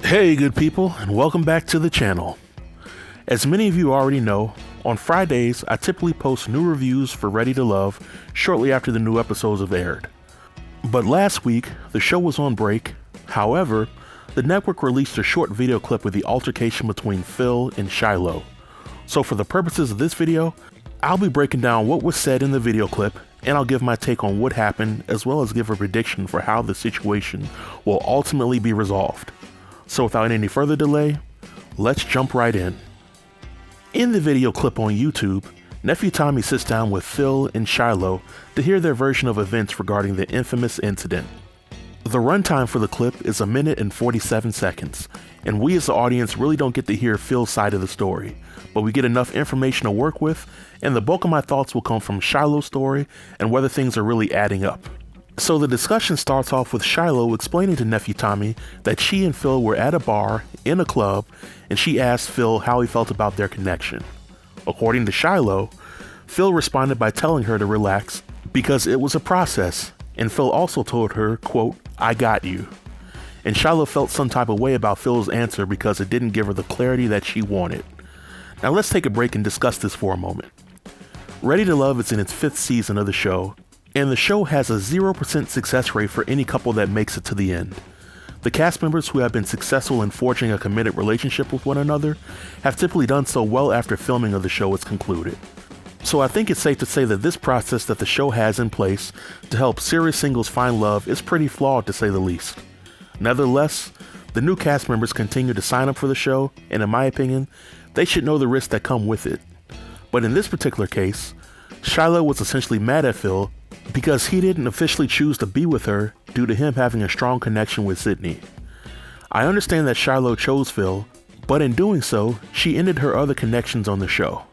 Hey good people, and welcome back to the channel. As many of you already know, on Fridays I typically post new reviews for Ready to Love shortly after the new episodes have aired. But last week, the show was on break. However, the network released a short video clip with the altercation between Phil and Shiloh. So for the purposes of this video, I'll be breaking down what was said in the video clip, and I'll give my take on what happened, as well as give a prediction for how the situation will ultimately be resolved. So without any further delay, let's jump right in. In the video clip on YouTube, Nephew Tommy sits down with Phil and Shiloh to hear their version of events regarding the infamous incident. The runtime for the clip is 1 minute and 47 seconds, and we as the audience really don't get to hear Phil's side of the story, but we get enough information to work with, and the bulk of my thoughts will come from Shiloh's story and whether things are really adding up. So the discussion starts off with Shiloh explaining to Nephew Tommy that she and Phil were at a bar in a club, and she asked Phil how he felt about their connection. According to Shiloh, Phil responded by telling her to relax because it was a process, and Phil also told her, quote, "I got you." And Shiloh felt some type of way about Phil's answer because it didn't give her the clarity that she wanted. Now let's take a break and discuss this for a moment. Ready to Love is in its 5th season of the show, and the show has a 0% success rate for any couple that makes it to the end. The cast members who have been successful in forging a committed relationship with one another have typically done so well after filming of the show is concluded. So I think it's safe to say that this process that the show has in place to help serious singles find love is pretty flawed, to say the least. Nevertheless, the new cast members continue to sign up for the show, and in my opinion, they should know the risks that come with it. But in this particular case, Shiloh was essentially mad at Phil because he didn't officially choose to be with her due to him having a strong connection with Sydney. I understand that Shiloh chose Phil, but in doing so, she ended her other connections on the show.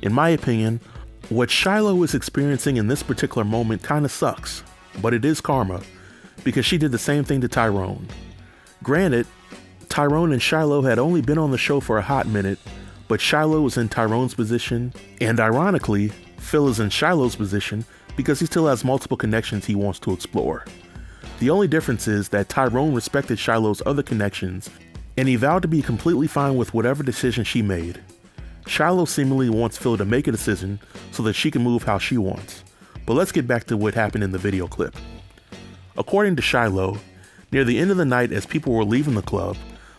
In my opinion, what Shiloh is experiencing in this particular moment kinda sucks, but it is karma, because she did the same thing to Tyrone. Granted, Tyrone and Shiloh had only been on the show for a hot minute, but Shiloh was in Tyrone's position, and ironically, Phil is in Shiloh's position because he still has multiple connections he wants to explore. The only difference is that Tyrone respected Shiloh's other connections, and he vowed to be completely fine with whatever decision she made. Shiloh seemingly wants Phil to make a decision so that she can move how she wants. But let's get back to what happened in the video clip. According to Shiloh, near the end of the night as people were leaving the club,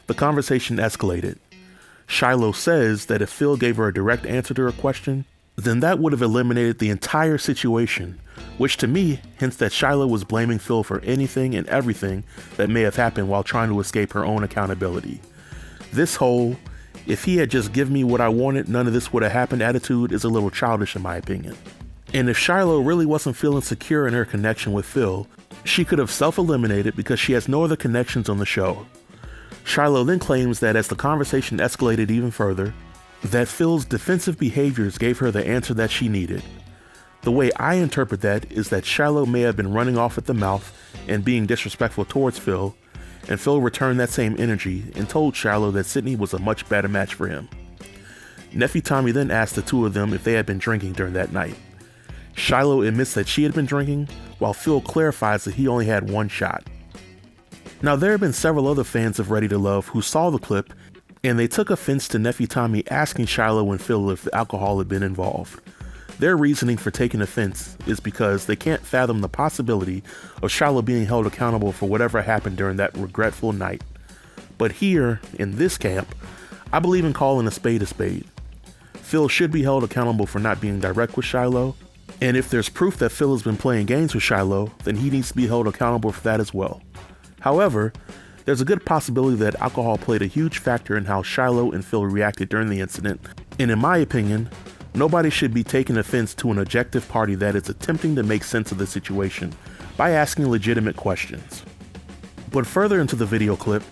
the conversation escalated. Shiloh says that if Phil gave her a direct answer to her question, then that would have eliminated the entire situation, which to me hints that Shiloh was blaming Phil for anything and everything that may have happened while trying to escape her own accountability. This whole, "if he had just given me what I wanted, none of this would have happened" attitude is a little childish in my opinion. And if Shiloh really wasn't feeling secure in her connection with Phil, she could have self-eliminated because she has no other connections on the show. Shiloh then claims that as the conversation escalated even further, that Phil's defensive behaviors gave her the answer that she needed. The way I interpret that is that Shiloh may have been running off at the mouth and being disrespectful towards Phil, and Phil returned that same energy and told Shiloh that Sydney was a much better match for him. Nephew Tommy then asked the two of them if they had been drinking during that night. Shiloh admits that she had been drinking, while Phil clarifies that he only had one shot. Now there have been several other fans of Ready to Love who saw the clip, and they took offense to Nephew Tommy asking Shiloh and Phil if alcohol had been involved. Their reasoning for taking offense is because they can't fathom the possibility of Shiloh being held accountable for whatever happened during that regretful night. But here, in this camp, I believe in calling a spade a spade. Phil should be held accountable for not being direct with Shiloh, and if there's proof that Phil has been playing games with Shiloh, then he needs to be held accountable for that as well. However, there's a good possibility that alcohol played a huge factor in how Shiloh and Phil reacted during the incident, and in my opinion, nobody should be taking offense to an objective party that is attempting to make sense of the situation by asking legitimate questions. But further into the video clip,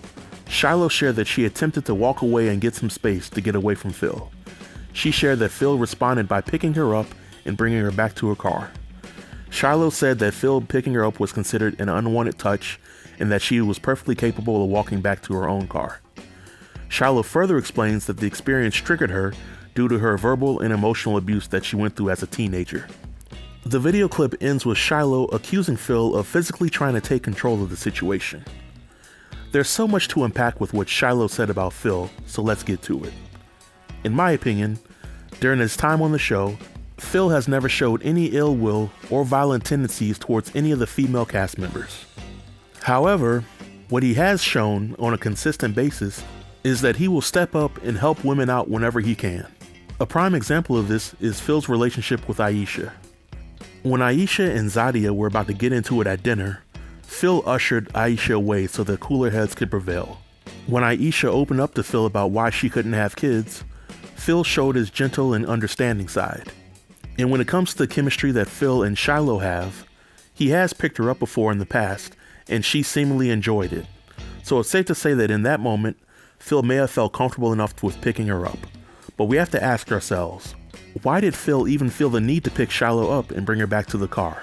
Shiloh shared that she attempted to walk away and get some space to get away from Phil. She shared that Phil responded by picking her up and bringing her back to her car. Shiloh said that Phil picking her up was considered an unwanted touch and that she was perfectly capable of walking back to her own car. Shiloh further explains that the experience triggered her due to her verbal and emotional abuse that she went through as a teenager. The video clip ends with Shiloh accusing Phil of physically trying to take control of the situation. There's so much to unpack with what Shiloh said about Phil, so let's get to it. In my opinion, during his time on the show, Phil has never showed any ill will or violent tendencies towards any of the female cast members. However, what he has shown on a consistent basis is that he will step up and help women out whenever he can. A prime example of this is Phil's relationship with Aisha. When Aisha and Zadia were about to get into it at dinner, Phil ushered Aisha away so that cooler heads could prevail. When Aisha opened up to Phil about why she couldn't have kids, Phil showed his gentle and understanding side. And when it comes to the chemistry that Phil and Shiloh have, he has picked her up before in the past, and she seemingly enjoyed it. So it's safe to say that in that moment, Phil may have felt comfortable enough with picking her up. But we have to ask ourselves, why did Phil even feel the need to pick Shiloh up and bring her back to the car?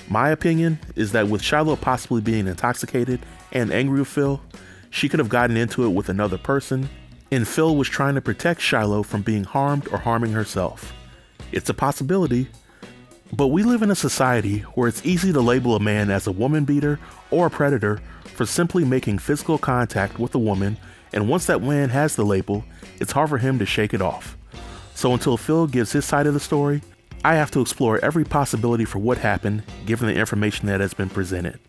My opinion is that with Shiloh possibly being intoxicated and angry with Phil, she could have gotten into it with another person, and Phil was trying to protect Shiloh from being harmed or harming herself. It's a possibility, but we live in a society where it's easy to label a man as a woman beater or a predator for simply making physical contact with a woman, and once that man has the label, it's hard for him to shake it off. So until Phil gives his side of the story, I have to explore every possibility for what happened given the information that has been presented.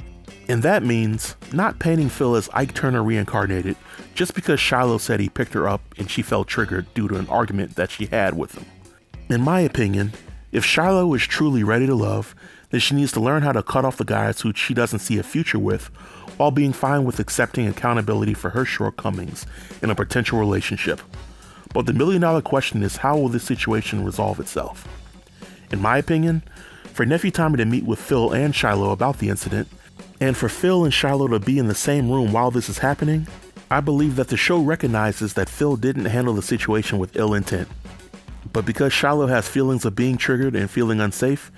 And that means not painting Phil as Ike Turner reincarnated just because Shiloh said he picked her up and she felt triggered due to an argument that she had with him. In my opinion, if Shiloh is truly ready to love, then she needs to learn how to cut off the guys who she doesn't see a future with, while being fine with accepting accountability for her shortcomings in a potential relationship. But the million-dollar question is, how will this situation resolve itself? In my opinion, for Nephew Tommy to meet with Phil and Shiloh about the incident, and for Phil and Shiloh to be in the same room while this is happening, I believe that the show recognizes that Phil didn't handle the situation with ill intent. But because Shiloh has feelings of being triggered and feeling unsafe,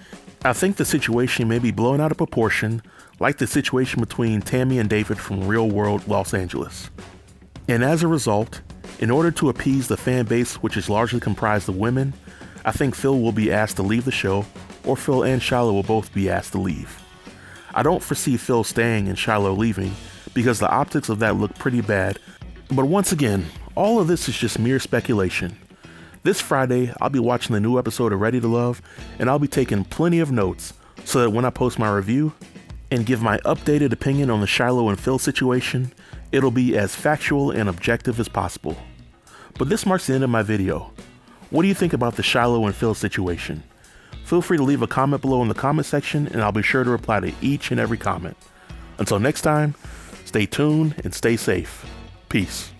I think the situation may be blown out of proportion, like the situation between Tammy and David from Real World Los Angeles. And as a result, in order to appease the fan base, which is largely comprised of women, I think Phil will be asked to leave the show, or Phil and Shiloh will both be asked to leave. I don't foresee Phil staying and Shiloh leaving, because the optics of that look pretty bad, but once again, all of this is just mere speculation. This Friday, I'll be watching the new episode of Ready to Love, and I'll be taking plenty of notes so that when I post my review and give my updated opinion on the Shiloh and Phil situation, it'll be as factual and objective as possible. But this marks the end of my video. What do you think about the Shiloh and Phil situation? Feel free to leave a comment below in the comment section, and I'll be sure to reply to each and every comment. Until next time, stay tuned and stay safe. Peace.